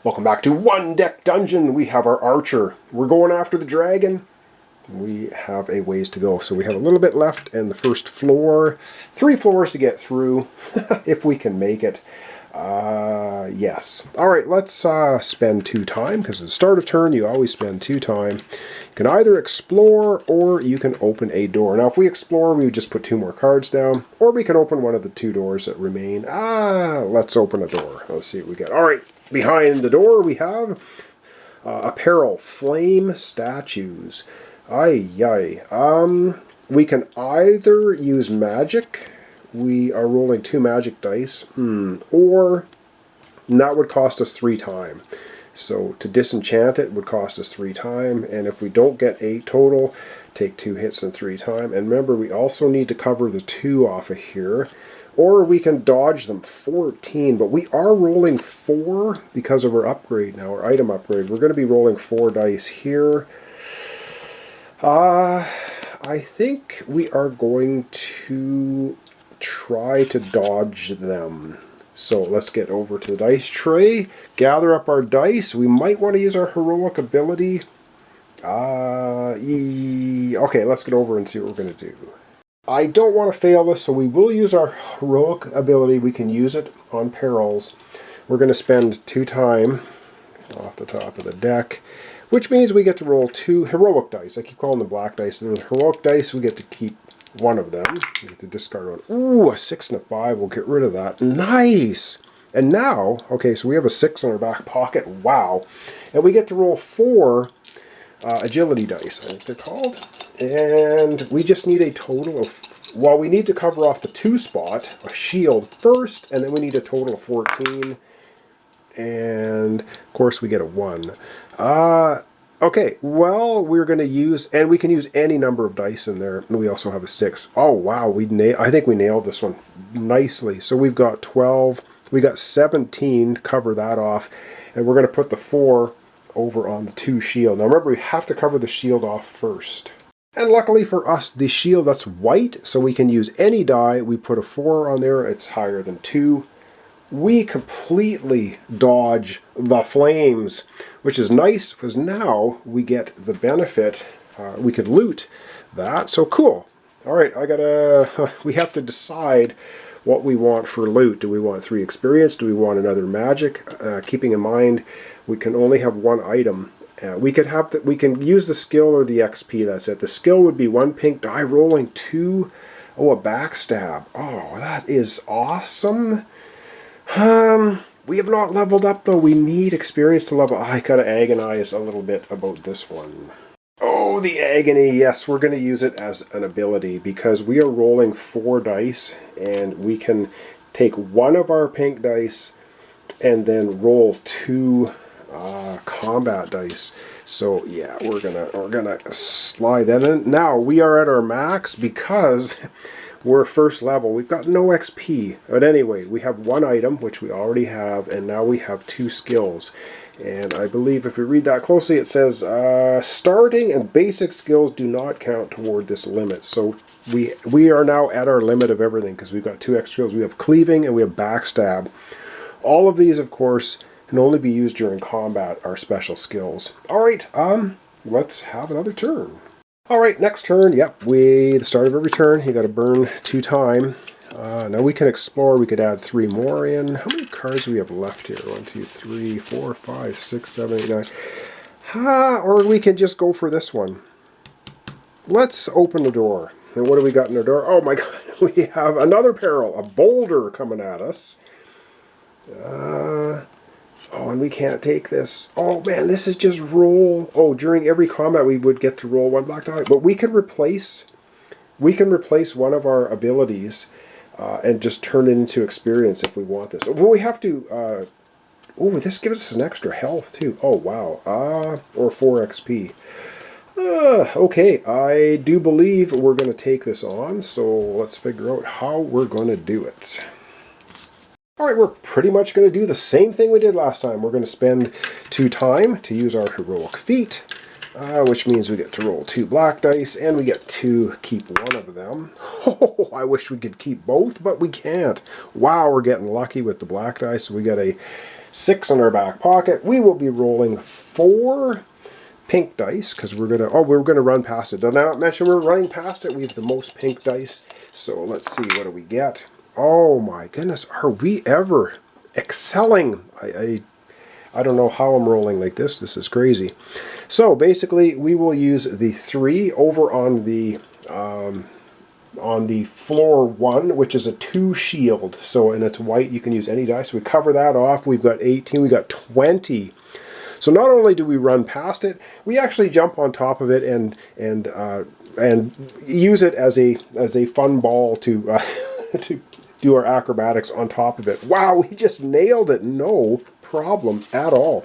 Welcome back to One Deck Dungeon. We have our archer. We're going after the dragon. We have a ways to go. So we have a little bit left and the first floor. 3 floors to get through, if we can make it. Yes. Alright, let's spend 2 time, because at the start of turn you always spend 2 time. You can either explore or you can open a door. Now if we explore, we would just put 2 more cards down, or we can open one of the 2 doors that remain. Let's open a door. Let's see what we get. Alright, behind the door we have apparel, flame statues. We can either use magic. We are rolling 2 magic dice, or that would cost us 3 time. So to disenchant it would cost us 3 time, and if we don't get 8 total, take 2 hits and 3 time. And remember, we also need to cover the 2 off of here, or we can dodge them 14. But we are rolling 4 because of our upgrade now, our item upgrade. We're going to be rolling 4 dice here. I think we are going to try to dodge them. So let's get over to the dice tray, gather up our dice. We might want to use our heroic ability. Okay, let's get over and see what we're going to do. I don't want to fail this, so we will use our heroic ability. We can use it on perils. We're going to spend 2 time off the top of the deck, which means we get to roll 2 heroic dice. I keep calling them black dice. They're the heroic dice. We get to keep one of them. We get to discard one. Ooh, a 6 and a 5. We'll get rid of that. Nice! And now, okay, so we have a 6 in our back pocket. Wow. And we get to roll 4 agility dice, I think they're called. And we just need a total of, well, we need to cover off the 2 spot, a shield first, and then we need a total of 14. And of course we get a 1. Okay, well, we're going to use, and we can use any number of dice in there. And we also have a 6. Oh wow, I think we nailed this one nicely. So we've got 12, we got 17 to cover that off, and we're going to put the 4 over on the 2 shield. Now remember, we have to cover the shield off first. And luckily for us, the shield, that's white, so we can use any die. We put a 4 on there, it's higher than 2. We completely dodge the flames, which is nice because now we get the benefit. We could loot that, so cool. All right, we have to decide what we want for loot. Do we want 3 experience? Do we want another magic? Keeping in mind, we can only have 1 item. We can use the skill or the XP. That's it. The skill would be 1 pink die rolling 2. Oh, a backstab. Oh, that is awesome. We have not leveled up though. We need experience to level. I gotta agonize a little bit about this one. Oh, the agony. Yes, we're going to use it as an ability because we are rolling 4 dice, and we can take 1 of our pink dice and then roll 2 combat dice. So yeah, we're gonna slide that in. Now we are at our max because we're first level. We've got no XP. But anyway, we have 1 item, which we already have, and now we have 2 skills. And I believe if we read that closely, it says, starting and basic skills do not count toward this limit. So we are now at our limit of everything, because we've got 2 extra skills. We have cleaving and we have backstab. All of these, of course, can only be used during combat, our special skills. Alright, let's have another turn. Alright, next turn, yep, the start of every turn, you got to burn 2 time. Now we can explore, we could add 3 more in. How many cards do we have left here? 1, 2, 3, 4, 5, 6, 7, 8, 9. Or we can just go for this one. Let's open the door. And what do we got in the door? Oh my god, we have another peril, a boulder coming at us. Oh, and we can't take this. Oh man, this is just roll. Oh, during every combat we would get to roll 1 black die. But we can replace one of our abilities and just turn it into experience if we want this. But we have to. Oh, this gives us an extra health too. Oh wow. Or 4 XP. Okay, I do believe we're going to take this on. So let's figure out how we're going to do it. Alright, we're pretty much going to do the same thing we did last time. We're going to spend 2 time to use our heroic feat, which means we get to roll 2 black dice, and we get to keep 1 of them. Oh, I wish we could keep both, but we can't. Wow, we're getting lucky with the black dice. So we got a 6 in our back pocket. We will be rolling 4 pink dice because we're gonna run past it. Did I not mention we're running past it? We have the most pink dice. So let's see, what do we get? Oh my goodness, are we ever excelling? I don't know how I'm rolling like this. This is crazy. So basically, we will use the 3 over on the floor 1, which is a 2 shield. So, and it's white. You can use any dice. So we cover that off. We've got 18. We got 20. So not only do we run past it, we actually jump on top of it and use it as a fun ball to to do our acrobatics on top of it. Wow, we just nailed it. No problem at all.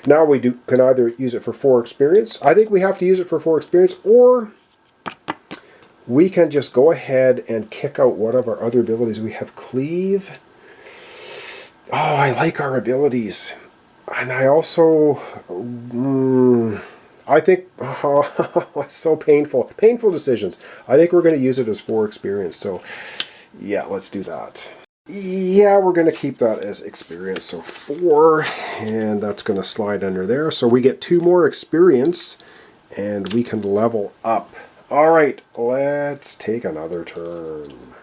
Now we can either use it for 4 experience. I think we have to use it for 4 experience, or we can just go ahead and kick out one of our other abilities. We have cleave. Oh, I like our abilities. And I also, I think, it's so painful. Painful decisions. I think we're going to use it as 4 experience. So yeah, let's do that. Yeah, we're going to keep that as experience. So 4, and that's going to slide under there. So we get 2 more experience, and we can level up. All right, let's take another turn.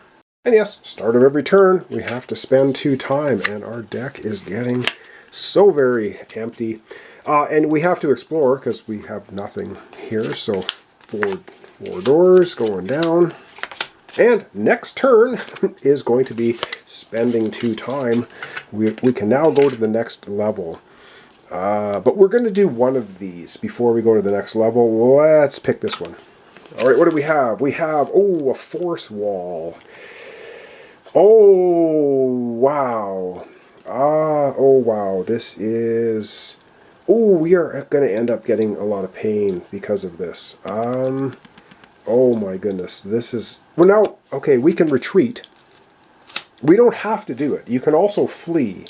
And yes, start of every turn, we have to spend 2 time, and our deck is getting so very empty. And we have to explore because we have nothing here. So 4 doors going down. And next turn is going to be spending 2 time. We can now go to the next level. But we're going to do one of these before we go to the next level. Let's pick this one. All right, what do we have? We have, a force wall. Oh, wow. Oh, wow. This is... Oh, we are going to end up getting a lot of pain because of this. Oh, my goodness. This is... Well, now, okay, we can retreat. We don't have to do it. You can also flee.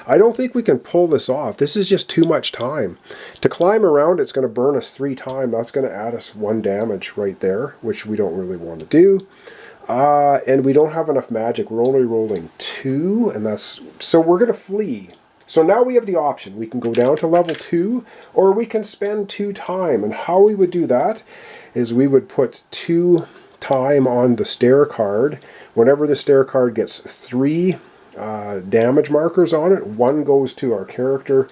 I don't think we can pull this off. This is just too much time. To climb around, it's going to burn us 3 times. That's going to add us 1 damage right there, which we don't really want to do. And we don't have enough magic. We're only rolling 2, and that's... So we're going to flee. So now we have the option. We can go down to level 2, or we can spend 2 time. And how we would do that is we would put 2 time on the stair card. Whenever the stair card gets 3 damage markers on it, 1 goes to our character,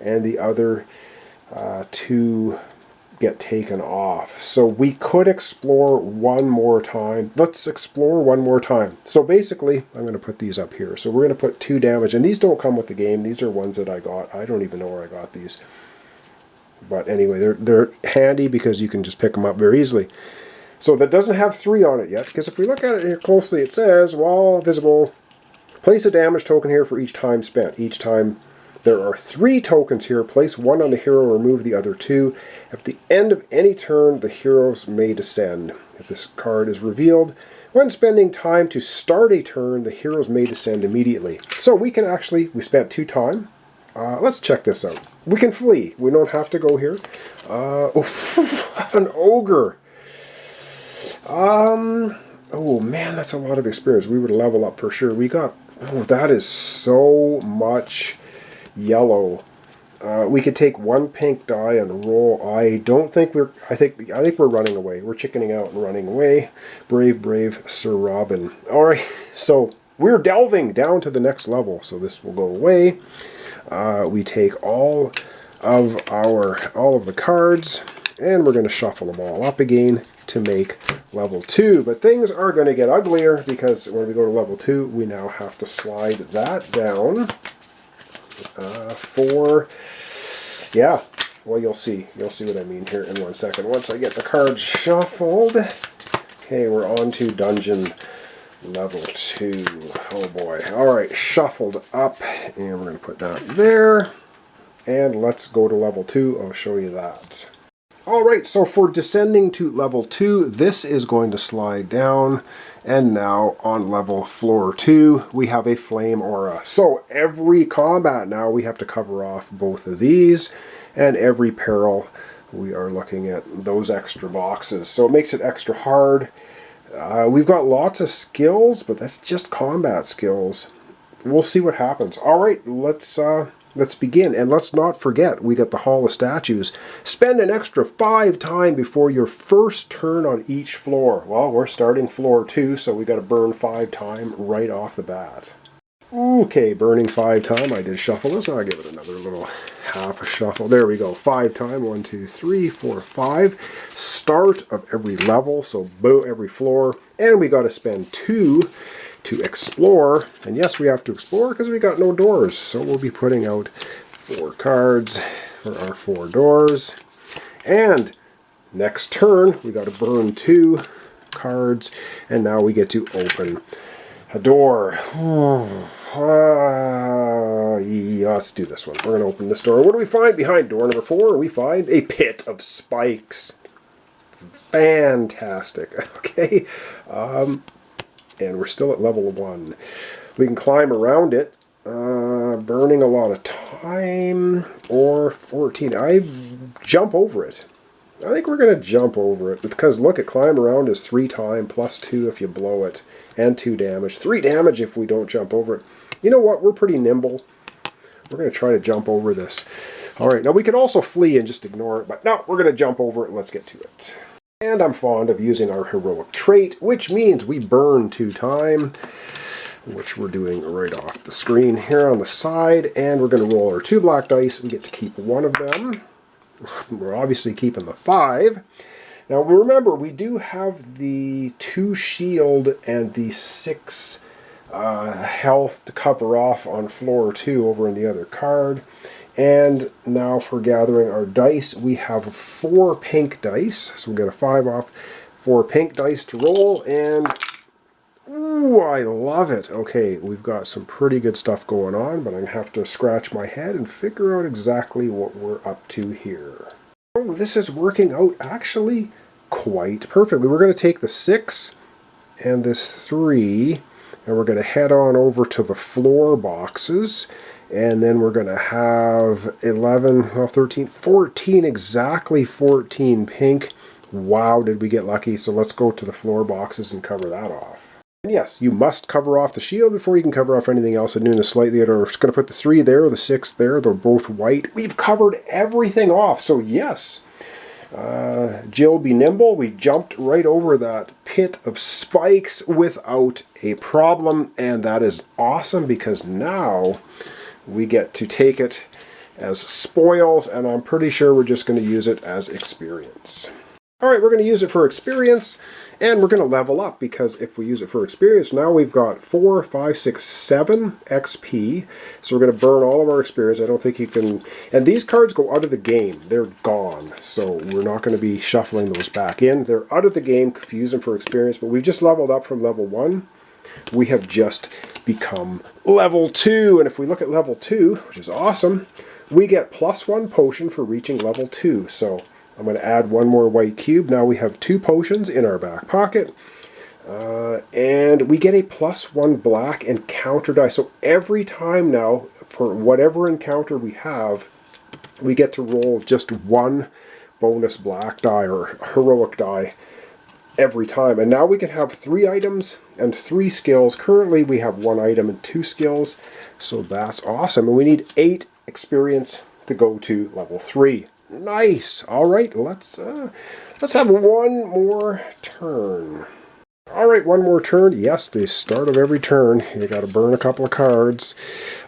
and the other 2 get taken off. So we could explore one more time. Let's explore one more time. So basically, I'm going to put these up here. So we're going to put 2 damage, and these don't come with the game. These are ones that I got. I don't even know where I got these. But anyway, they're handy because you can just pick them up very easily. So that doesn't have 3 on it yet, because if we look at it here closely, it says, while visible, place a damage token here for each time spent. Each time there are 3 tokens here. Place 1 on the hero, remove the other 2. At the end of any turn, the heroes may descend. If this card is revealed, when spending time to start a turn, the heroes may descend immediately. So we can actually, we spent 2 time. Let's check this out. We can flee. We don't have to go here. An ogre. Oh man, that's a lot of experience. We would level up for sure. We got, that is so much yellow. We could take 1 pink die and roll. I think we're running away. We're chickening out and running away. Brave Sir Robin. All right, so we're delving down to the next level. So this will go away. We take all of the cards, and we're going to shuffle them all up again to make level 2. But things are going to get uglier because when we go to level 2, we now have to slide that down. Yeah, well, you'll see what I mean here in 1 second. Once I get the cards shuffled. Okay, we're on to dungeon level 2. Oh boy. All right, shuffled up, and we're going to put that there. And let's go to level 2. I'll show you that. All right, so for descending to level 2, this is going to slide down, and now on level floor 2, we have a flame aura. So every combat now, we have to cover off both of these, and every peril, we are looking at those extra boxes. So it makes it extra hard. We've got lots of skills, but that's just combat skills. we'll see what happens. All right, let's begin. And let's not forget, we got the Hall of Statues. Spend an extra 5 time before your first turn on each floor. Well, we're starting floor 2, so we got to burn 5 time right off the bat. Okay, burning 5 time. I did shuffle this. I'll give it another little half a shuffle. There we go. 5 time. 1, 2, 3, 4, 5. Start of every level. So every floor. And we got to spend 2 to explore. And yes, we have to explore because we got no doors. So we'll be putting out 4 cards for our 4 doors. And next turn, we got to burn 2 cards. And now we get to open a door. Yeah, let's do this one. We're going to open this door. What do we find behind door number 4? We find a pit of spikes. Fantastic. Okay. And we're still at level 1. We can climb around it, burning a lot of time, or 14. I jump over it. I think we're going to jump over it, because look, at climb around is 3 time, plus 2 if you blow it, and 2 damage. 3 damage if we don't jump over it. You know what? We're pretty nimble. We're going to try to jump over this. All right, now we can also flee and just ignore it, but no, we're going to jump over it and let's get to it. And I'm fond of using our heroic trait, which means we burn 2 time, which we're doing right off the screen here on the side. And we're going to roll our 2 black dice. We get to keep 1 of them. We're obviously keeping the 5. Now remember, we do have the 2 shield and the 6 health to cover off on floor 2 over in the other card. And now for gathering our dice, we have 4 pink dice. So we'll get a 5 off. 4 pink dice to roll, and ooh, I love it. Okay, we've got some pretty good stuff going on, but I'm going to have to scratch my head and figure out exactly what we're up to here. Oh, this is working out actually quite perfectly. We're going to take the 6 and this 3, and we're going to head on over to the floor boxes, and then we're going to have 11, well, 13, 14, exactly 14 pink. Wow, did we get lucky. So let's go to the floor boxes and cover that off. And yes, you must cover off the shield before you can cover off anything else. I'm doing this slightly. We're just going to put the 3 there, the 6 there. They're both white. We've covered everything off. So yes, Jill, be nimble. We jumped right over that pit of spikes without a problem. And that is awesome, because now we get to take it as spoils. And I'm pretty sure we're just going to use it as experience. All right, we're going to use it for experience, and we're going to level up, because if we use it for experience, now we've got 4, 5, 6, 7 XP. So we're going to burn all of our experience. I don't think you can... And these cards go out of the game. They're gone. So we're not going to be shuffling those back in. They're out of the game. Use them for experience. But we've just leveled up from level 1. We have just become level 2. And if we look at level 2, which is awesome, we get +1 potion for reaching level 2. So I'm going to add 1 more white cube. Now we have 2 potions in our back pocket. And we get a +1 black encounter die. So every time now, for whatever encounter we have, we get to roll just 1 bonus black die or heroic die every time. And now we can have 3 items and 3 skills. Currently we have 1 item and 2 skills. So that's awesome. And we need 8 experience to go to level 3. Nice. All right, let's have 1 more turn. All right, 1 more turn. Yes, the start of every turn. You got to burn a couple of cards.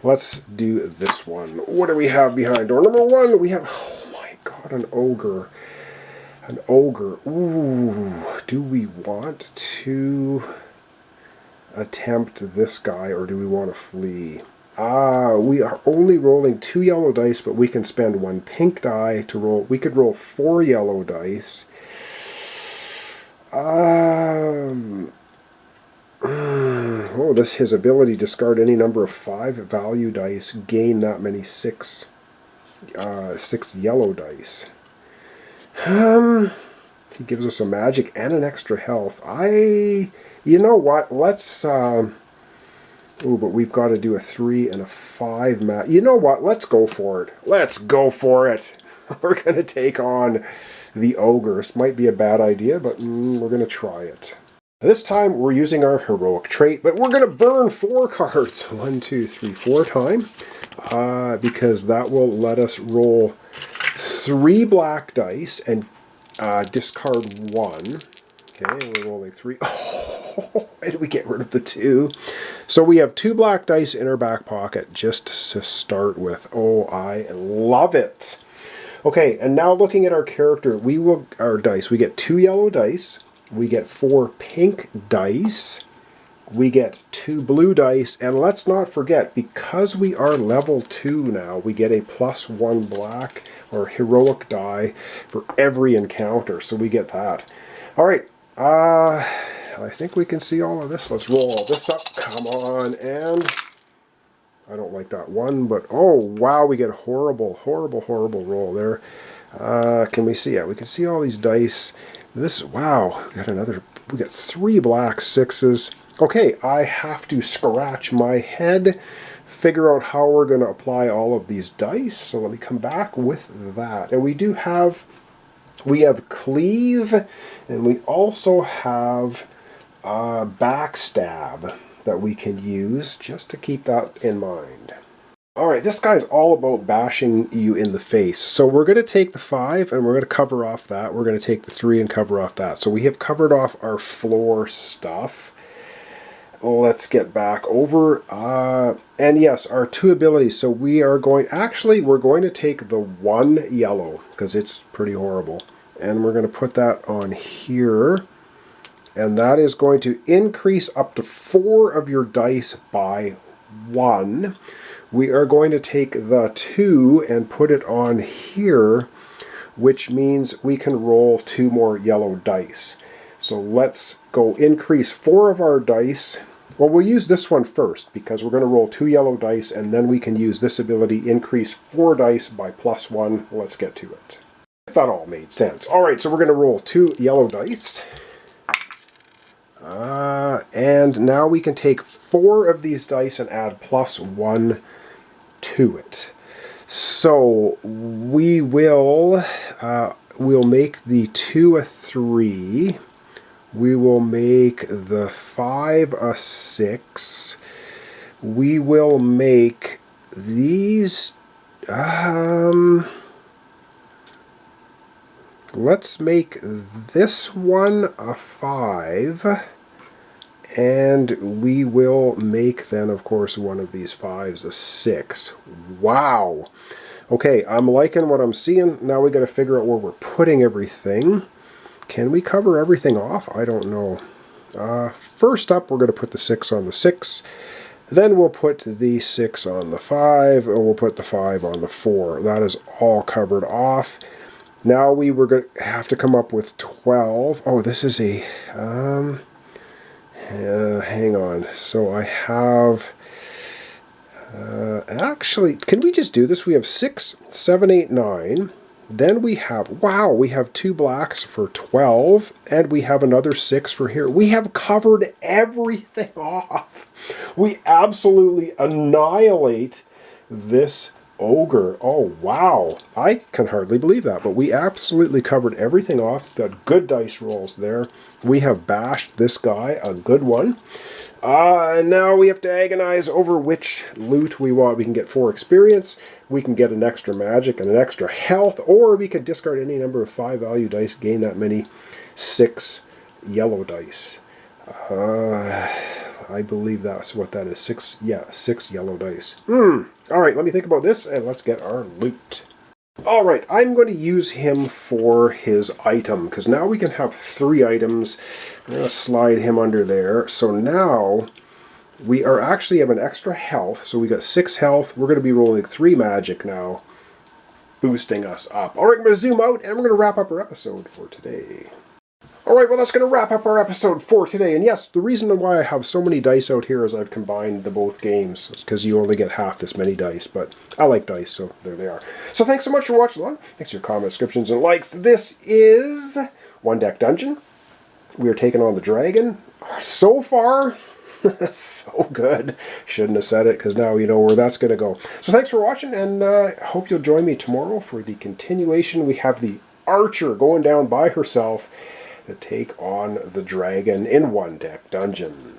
Let's do this one. What do we have behind door number 1? We have, oh my God, an ogre. An ogre. Ooh, do we want to attempt this guy, or do we want to flee? We are only rolling 2 yellow dice, but we can spend 1 pink die to roll. We could roll 4 yellow dice. Oh, his ability, discard any number of 5 value dice, gain that many 6 yellow dice. He gives us a magic and an extra health. You know what? Let's oh, but we've got to do a 3 and a 5 match. You know what? Let's go for it. Let's go for it. We're going to take on the ogre. This might be a bad idea, but we're going to try it. This time we're using our heroic trait, but we're going to burn 4 cards. 1, 2, 3, 4 time. Because that will let us roll 3 black dice and discard 1. Okay, we're rolling 3. Oh, why did we get rid of the 2? So we have 2 black dice in our back pocket just to start with. Oh, I love it. Okay, and now looking at our character, our dice, we get 2 yellow dice. We get 4 pink dice, we get 2 blue dice, and let's not forget, because we are level 2 now, we get a +1 black or heroic die for every encounter, so we get that. Alright, I think we can see all of this. Let's roll all this up, come on, and I don't like that one, but oh wow, we get a horrible roll there. Can we see it? We can see all these dice. Wow, we got 3 black 6s. Okay, I have to scratch my head, figure out how we're going to apply all of these dice. So let me come back with that. And we have cleave, and we also have backstab that we can use just to keep that in mind. Alright, this guy's all about bashing you in the face. So we're going to take the 5 and we're going to cover off that. We're going to take the 3 and cover off that. So we have covered off our floor stuff. Let's get back over. And yes, our 2 abilities. So we're going to take the 1 yellow because it's pretty horrible. And we're going to put that on here. And that is going to increase up to 4 of your dice by 1. We are going to take the 2 and put it on here, which means we can roll 2 more yellow dice. So let's go increase 4 of our dice. Well, we'll use this one first because we're going to roll 2 yellow dice, and then we can use this ability, increase 4 dice by +1. Let's get to it. That all made sense. Alright, so we're going to roll 2 yellow dice. And now we can take 4 of these dice and add +1 to it. So we will we'll make the 2 a 3. We will make the 5 a 6. We will make these let's make this one a 5. And we will make then, of course, one of these 5s a 6. Wow! Okay, I'm liking what I'm seeing. Now we got to figure out where we're putting everything. Can we cover everything off? I don't know. First up, we're going to put the 6 on the 6. Then we'll put the 6 on the 5, and we'll put the 5 on the 4. That is all covered off. Now we were going to have to come up with 12. Oh, this is a... hang on. So I have... actually, can we just do this? We have 6, 7, 8, 9. Then we have... Wow, we have 2 blacks for 12. And we have another 6 for here. We have covered everything off. We absolutely annihilate this ogre. Oh, wow. I can hardly believe that. But we absolutely covered everything off. Got good dice rolls there. We have bashed this guy, a good one. And now we have to agonize over which loot we want. We can get 4 experience, we can get an extra magic and an extra health, or we could discard any number of 5 value dice, gain that many 6 yellow dice. I believe that's what that is. 6 yellow dice. Alright, let me think about this, and let's get our loot. Alright, I'm going to use him for his item, because now we can have 3 items. I'm going to slide him under there. So now we are actually have an extra health, so we got 6 health. We're going to be rolling 3 magic now, boosting us up. Alright, I'm going to zoom out, and we're going to wrap up our episode for today. Alright, well that's going to wrap up our episode for today. And yes, the reason why I have so many dice out here is I've combined the both games. It's because you only get half this many dice, but I like dice, so there they are. So thanks so much for watching along. Thanks for your comments, descriptions, and likes. This is One Deck Dungeon. We are taking on the dragon. So far, so good. Shouldn't have said it, because now you know where that's going to go. So thanks for watching, and I hope you'll join me tomorrow for the continuation. We have the archer going down by herself. to take on the dragon in one deck dungeon.